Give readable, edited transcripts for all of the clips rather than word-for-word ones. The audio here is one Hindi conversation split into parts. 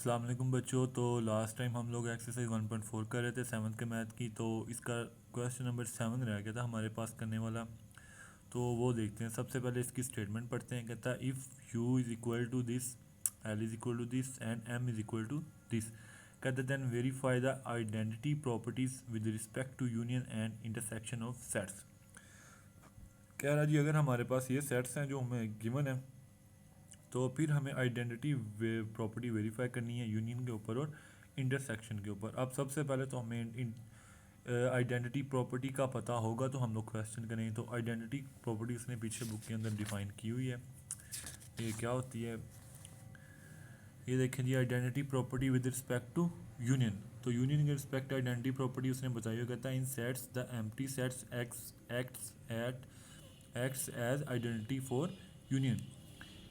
अस्सलाम वालेकुम बच्चों। तो लास्ट टाइम हम लोग एक्सरसाइज 1.4 कर रहे थे सेवन्थ के मैथ की। तो इसका क्वेश्चन नंबर 7 रह गया था हमारे पास करने वाला। तो वो देखते हैं। सबसे पहले इसकी स्टेटमेंट पढ़ते हैं। कहता है if U is equal to this, L is equal to this and M is equal to this. कहते then verify the identity properties with respect to union and intersection of sets. कह रहा जी अगर हमारे पास ये सेट्स हैं जो हमें गिवन है, तो फिर हमें आइडेंटिटी प्रॉपर्टी वेरीफाई करनी है यूनियन के ऊपर और इंटरसेक्शन के ऊपर। अब सबसे पहले तो हमें आइडेंटिटी प्रॉपर्टी का पता होगा तो हम लोग क्वेश्चन करेंगे। तो आइडेंटिटी प्रॉपर्टी उसने पीछे बुक के अंदर डिफाइन की हुई है। ये क्या होती है, ये देखें जी। Identity property with respect to union. तो यूनियन के रिस्पेक्ट आइडेंटिटी प्रॉपर्टी उसने बताई हुई। कहता है in sets the empty sets acts as identity for union.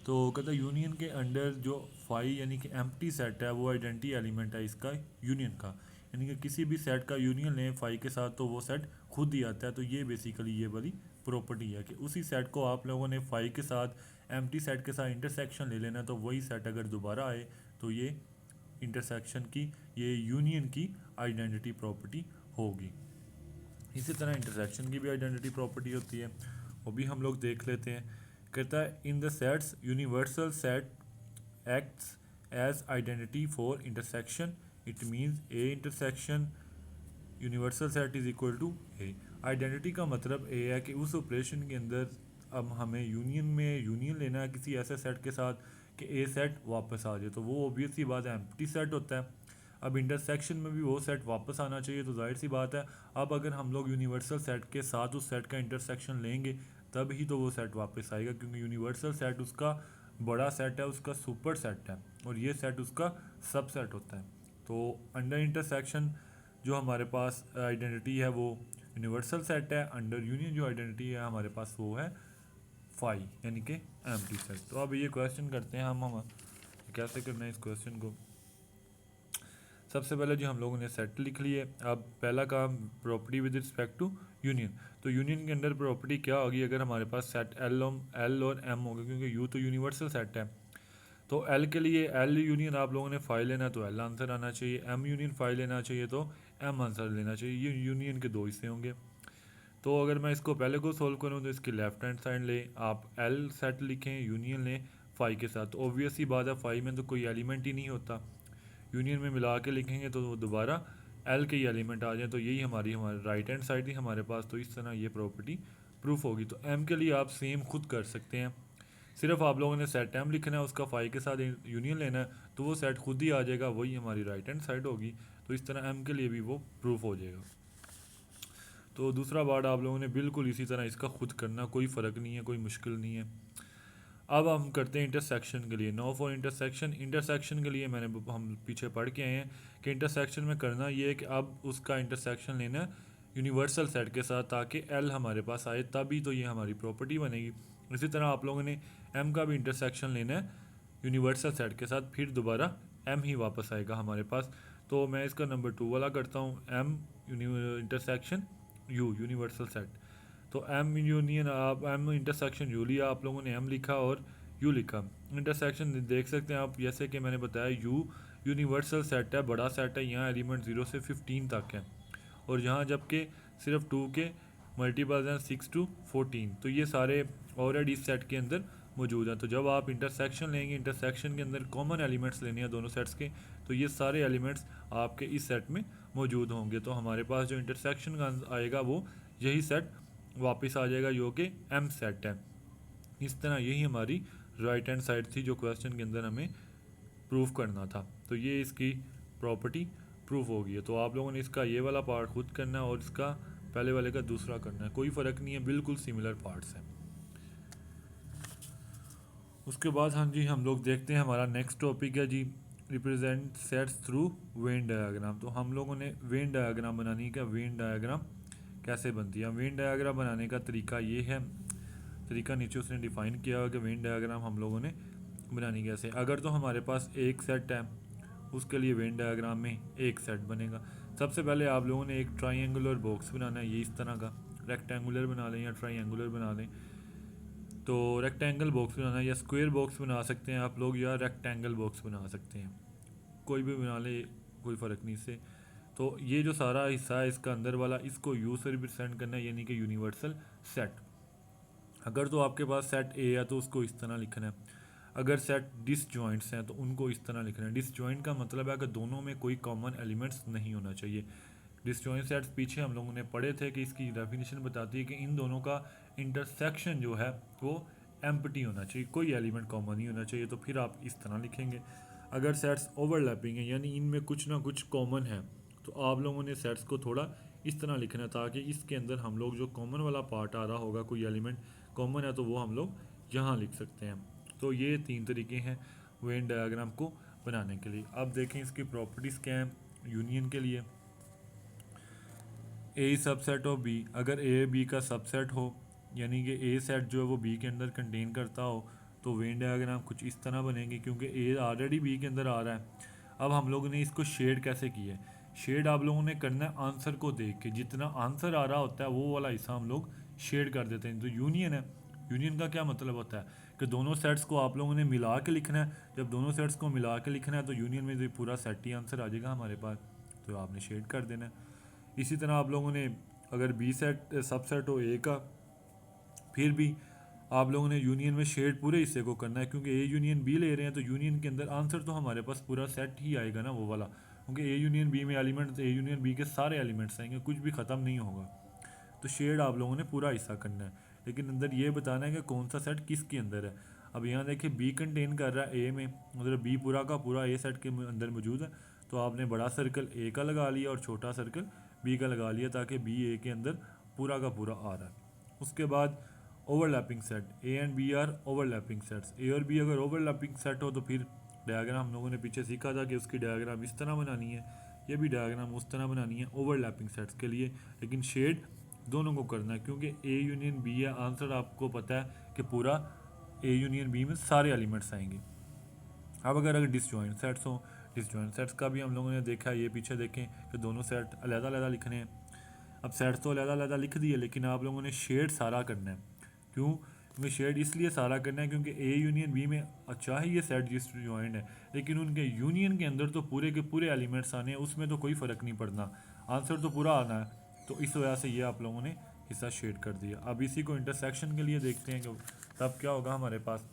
तो कहता है यूनियन के अंडर जो फाई यानी कि एम्प्टी सेट है वो आइडेंटिटी एलिमेंट है इसका यूनियन का। यानी कि किसी भी सेट का यूनियन लें फाई के साथ तो वो सेट खुद ही आता है। तो ये बेसिकली ये वाली प्रॉपर्टी है कि उसी सेट को आप लोगों ने फाई के साथ एम्प्टी सेट के साथ इंटरसेक्शन ले लेना, तो वही सेट अगर दोबारा आए तो ये इंटरसेक्शन की, ये यूनियन की आइडेंटिटी प्रॉपर्टी होगी। इसी तरह इंटरसेक्शन की भी आइडेंटिटी प्रॉपर्टी होती है, वो भी हम लोग देख लेते हैं। कहता है in the sets universal set acts as identity for intersection. It means A intersection universal set is equal to A. Identity का मतलब ए है कि उस ऑपरेशन के अंदर अब हमें यूनियन में यूनियन लेना है किसी ऐसे सेट के साथ कि ए सेट वापस आ जाए। तो वो ऑब्वियस सी बात है एम्प्टी सेट होता है। अब इंटरसेक्शन में भी वो सेट वापस आना चाहिए, तो जाहिर सी बात है अब अगर हम लोग यूनिवर्सल सेट के साथ उस सेट का इंटरसेक्शन लेंगे तब ही तो वो सेट वापस आएगा, क्योंकि यूनिवर्सल सेट उसका बड़ा सेट है, उसका सुपर सेट है, और ये सेट उसका सब सेट होता है। तो अंडर इंटरसेक्शन जो हमारे पास आइडेंटिटी है वो यूनिवर्सल सेट है। अंडर यूनियन जो आइडेंटिटी है हमारे पास वो है फाई यानी कि एम्प्टी सेट। तो अब ये क्वेश्चन करते हैं हम कैसे करना है इस क्वेश्चन को। सबसे पहले जो हम लोगों ने सेट लिख लिए। अब पहला काम property with respect to union. तो यूनियन के अंदर प्रॉपर्टी क्या होगी अगर हमारे पास सेट एल और एम होगा, क्योंकि यू तो यूनिवर्सल सेट है। तो एल के लिए एल यूनियन आप लोगों ने फाइल लेना तो एल आंसर आना चाहिए, एम यूनियन फाइल लेना चाहिए तो एम आंसर लेना चाहिए। ये यूनियन के दो हिस्से होंगे। तो अगर मैं इसको पहले को सोल्व करूँ तो इसकी लेफ्ट हैंड साइड ले आप एल सेट लिखें, यूनियन लें फाई के साथ। तो ऑब्वियस ही बात है फाई में तो कोई एलिमेंट ही नहीं होता, यूनियन में मिला के लिखेंगे तो वो दोबारा एल के ही एलिमेंट आ जाए। तो यही हमारे राइट हैंड साइड थी हमारे पास। तो इस तरह ये प्रॉपर्टी प्रूफ होगी। तो एम के लिए आप सेम खुद कर सकते हैं, सिर्फ आप लोगों ने सेट एम लिखना है, उसका फाई के साथ यूनियन लेना है तो वो सेट खुद ही आ जाएगा, वही हमारी राइट हैंड साइड होगी। तो इस तरह एम के लिए भी वो प्रूफ हो जाएगा। तो दूसरा पार्ट आप लोगों ने बिल्कुल इसी तरह इसका खुद करना, कोई फ़र्क नहीं है, कोई मुश्किल नहीं है। अब हम करते हैं इंटरसेक्शन के लिए। Know for intersection. इंटरसेक्शन के लिए हम पीछे पढ़ के आए हैं कि इंटरसेक्शन में करना ये है कि अब उसका इंटरसेक्शन लेना है यूनिवर्सल सेट के साथ, ताकि एल हमारे पास आए, तभी तो ये हमारी प्रॉपर्टी बनेगी। इसी तरह आप लोगों ने एम का भी इंटरसेक्शन लेना है यूनिवर्सल सेट के साथ, फिर दोबारा एम ही वापस आएगा हमारे पास। तो मैं इसका नंबर 2 वाला करता हूँ, M intersection U universal set. तो एम यूनियन आप एम इंटरसेक्शन यू लिया, आप लोगों ने एम लिखा और यू लिखा। इंटरसेक्शन देख सकते हैं आप, जैसे कि मैंने बताया यू यूनिवर्सल सेट है, बड़ा सेट है, यहाँ एलिमेंट 0 से 15 तक है, और यहाँ जबकि सिर्फ 2 के मल्टीपल्स हैं 6 to 14। तो ये सारे ऑलरेडी इस सेट के अंदर मौजूद हैं। तो जब आप इंटरसेक्शन लेंगे, इंटरसेक्शन के अंदर कॉमन एलिमेंट्स लेने हैं दोनों सेट्स के, तो ये सारे एलिमेंट्स आपके इस सेट में मौजूद होंगे। तो हमारे पास जो इंटरसेक्शन का आएगा वो यही सेट वापस आ जाएगा जो कि एम सेट है। इस तरह यही हमारी राइट हैंड साइड थी जो क्वेश्चन के अंदर हमें प्रूफ करना था। तो ये इसकी प्रॉपर्टी प्रूफ हो गई है। तो आप लोगों ने इसका ये वाला पार्ट खुद करना है और इसका पहले वाले का दूसरा करना है, कोई फ़र्क नहीं है, बिल्कुल सिमिलर पार्ट्स हैं। उसके बाद हाँ जी हम लोग देखते हैं हमारा नेक्स्ट टॉपिक है जी represent sets through Venn diagram. तो हम लोगों ने वेन डायग्राम बनानी है। वेन डायग्राम कैसे बनती है? वेन डायग्राम बनाने का तरीका ये है, तरीका नीचे उसने डिफाइन किया हुआ कि वेन डायग्राम हम लोगों ने बनानी कैसे। अगर तो हमारे पास एक सेट है उसके लिए वेन डायग्राम में एक सेट बनेगा। सबसे पहले आप लोगों ने एक ट्राइंगुलर बॉक्स बनाना है, ये इस तरह का रेक्टेंगुलर बना लें या ट्राइंगुलर बना लें। तो रेक्टेंगल बॉक्स बनाना है, या स्क्वायर बॉक्स बना सकते हैं आप लोग, या रेक्टेंगल बॉक्स बना सकते हैं। कोई भी बना ले, कोई फ़र्क नहीं इससे। तो ये जो सारा हिस्सा है इसका अंदर वाला, इसको यू से रिप्रेजेंट करना है, यानी कि यूनिवर्सल सेट। अगर तो आपके पास सेट ए है तो उसको इस तरह लिखना है। अगर सेट डिसजॉइंट्स हैं तो उनको इस तरह लिखना है। डिसजॉइंट का मतलब है कि दोनों में कोई कॉमन एलिमेंट्स नहीं होना चाहिए। डिसजॉइंट सेट्स पीछे हम लोगों ने पढ़े थे कि इसकी डेफिनेशन बताती है कि इन दोनों का इंटरसेक्शन जो है वो एम्प्टी होना चाहिए, कोई एलिमेंट कॉमन नहीं होना चाहिए। तो फिर आप इस तरह लिखेंगे। अगर सेट्स ओवरलैपिंग है यानी इनमें कुछ ना कुछ कॉमन है, तो आप लोगों ने सेट्स को थोड़ा इस तरह लिखना है ताकि इसके अंदर हम लोग जो कॉमन वाला पार्ट आ रहा होगा, कोई एलिमेंट कॉमन है तो वो हम लोग यहाँ लिख सकते हैं। तो ये 3 तरीके हैं वेन डायग्राम को बनाने के लिए। अब देखें इसकी प्रॉपर्टीज़ क्या हैं यूनियन के लिए। ए सबसेट ऑफ बी, अगर ए बी का सबसेट हो यानी कि ए सेट जो है वो बी के अंदर कंटेन करता हो, तो वेन डायग्राम कुछ इस तरह बनेगी, क्योंकि ए ऑलरेडी बी के अंदर आ रहा है। अब हम लोगों ने इसको शेड कैसे किया है? शेड आप लोगों ने करना है आंसर को देख के, जितना आंसर आ रहा होता है वो वाला हिस्सा हम लोग शेड कर देते हैं। तो यूनियन है, यूनियन का क्या मतलब होता है कि दोनों सेट्स को आप लोगों ने मिला के लिखना है। जब दोनों सेट्स को मिला के लिखना है तो यूनियन में जो पूरा सेट ही आंसर आ जाएगा हमारे पास, तो आपने शेड कर देना है। इसी तरह आप लोगों ने अगर बी सेट सबसेट हो ए का, फिर भी आप लोगों ने यूनियन में शेड पूरे हिस्से को करना है, क्योंकि ए यूनियन बी ले रहे हैं तो यूनियन के अंदर आंसर तो हमारे पास पूरा सेट ही आएगा ना वो वाला, क्योंकि ए यूनियन बी में एलिमेंट्स, ए यूनियन बी के सारे एलिमेंट्स आएंगे, कुछ भी ख़त्म नहीं होगा। तो शेड आप लोगों ने पूरा हिस्सा करना है, लेकिन अंदर ये बताना है कि कौन सा सेट किसके अंदर है। अब यहाँ देखिए बी कंटेन कर रहा है ए में, मतलब बी पूरा का पूरा ए सेट के अंदर मौजूद है, तो आपने बड़ा सर्कल ए का लगा लिया और छोटा सर्कल बी का लगा लिया, ताकि बी ए के अंदर पूरा का पूरा आ रहा है। उसके बाद overlapping set, A and B are overlapping sets. A और बी अगर ओवरलैपिंग सेट हो तो फिर डायग्राम हम लोगों ने पीछे सीखा था कि उसकी डायग्राम इस तरह बनानी है, ये भी डायग्राम उस तरह बनानी है ओवरलैपिंग सेट्स के लिए, लेकिन शेड दोनों को करना है, क्योंकि ए यूनियन बी है, आंसर आपको पता है कि पूरा ए यूनियन बी में सारे एलिमेंट्स आएंगे। अब अगर डिसजॉइंट सेट्स हों, डिसजॉइंट सेट्स का भी हम लोगों ने देखा, ये पीछे देखें कि दोनों सेट अलग-अलग लिखने हैं। अब सेट्स तो अलग-अलग लिख दिए, लेकिन आप लोगों ने शेड सारा करना है। क्यों? क्योंकि शेड इसलिए सारा करना है क्योंकि ए यूनियन बी में अच्छा है ये सेट डिसजॉइंट है, लेकिन उनके यूनियन के अंदर तो पूरे के पूरे एलिमेंट्स आने हैं, उसमें तो कोई फ़र्क नहीं पड़ना, आंसर तो पूरा आना है। तो इस वजह से ये आप लोगों ने हिस्सा शेड कर दिया। अब इसी को इंटरसेक्शन के लिए देखते हैं कि तब क्या होगा हमारे पास।